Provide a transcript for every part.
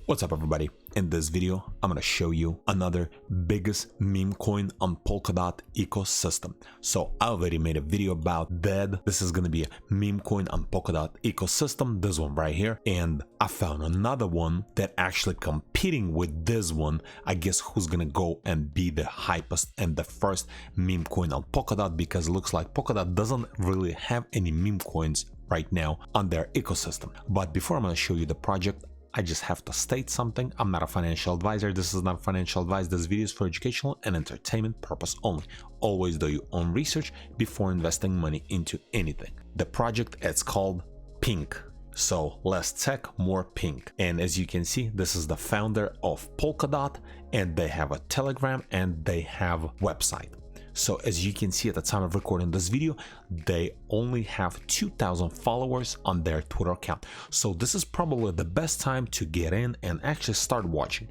What's up everybody? In this video, I'm gonna show you another biggest meme coin on PolkaDot ecosystem. So I already made a video about that. This is gonna be a meme coin on PolkaDot ecosystem, this one right here. And I found another one that actually competing with this one. I guess who's gonna go and be the hypest and the first meme coin on PolkaDot, because it looks like PolkaDot doesn't really have any meme coins right now on their ecosystem. But before I'm gonna show you the project, I just have to state something. I'm not a financial advisor. This is not financial advice. This video is for educational and entertainment purpose only. Always do your own research before investing money into anything. The project is called Pink. So less tech, more pink. And as you can see, this is the founder of PolkaDot, and they have a Telegram and they have a website. So as you can see at the time of recording this video, they only have 2,000 followers on their Twitter account. So this is probably the best time to get in and actually start watching.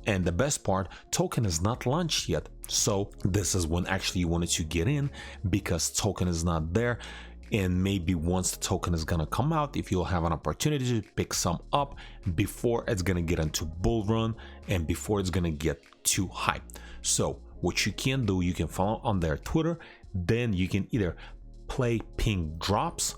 And the best part, token is not launched yet. So this is when actually you wanted to get in, because token is not there. And maybe once the token is gonna come out, if you'll have an opportunity to pick some up before it's gonna get into bull run and before it's gonna get too hype. So what you can do, you can follow on their Twitter, then you can either play pink drops,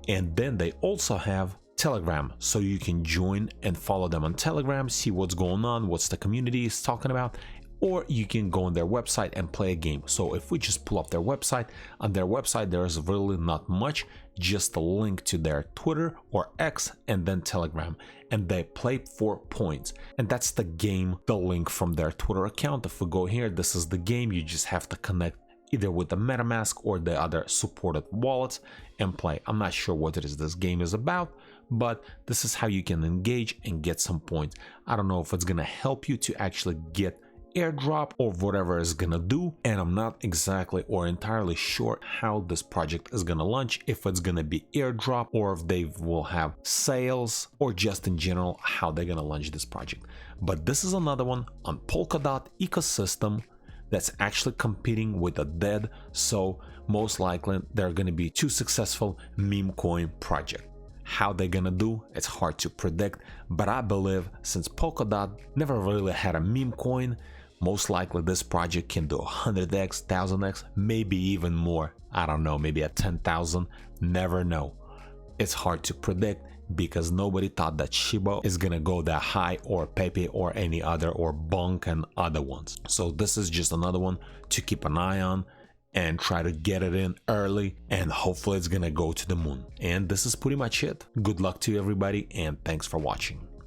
and then they also have Telegram, so you can join and follow them on Telegram, see what's going on, what's the community is talking about, or you can go on their website and play a game. So if we just pull up their website, on their website there's really not much, just a link to their Twitter or X and then Telegram, and they play for points, and that's the game, the link from their Twitter account. If we go here, this is the game. You just have to connect either with the MetaMask or the other supported wallets and play. I'm not sure what it is this game is about, but this is how you can engage and get some points. I don't know if it's gonna help you to actually get airdrop or whatever it's gonna do, and I'm not exactly or entirely sure how this project is gonna launch, if it's gonna be airdrop or if they will have sales, or just in general how they're gonna launch this project. But this is another one on PolkaDot ecosystem that's actually competing with a dead, so most likely they're gonna be two successful meme coin project. How they're gonna do, it's hard to predict, but I believe since PolkaDot never really had a meme coin, most likely this project can do 100x, 1000x, maybe even more. I don't know, maybe at 10,000, never know. It's hard to predict because nobody thought that Shiba is gonna go that high, or Pepe or any other, or Bonk and other ones. So this is just another one to keep an eye on and try to get it in early, and hopefully it's gonna go to the moon. And this is pretty much it. Good luck to everybody, and thanks for watching.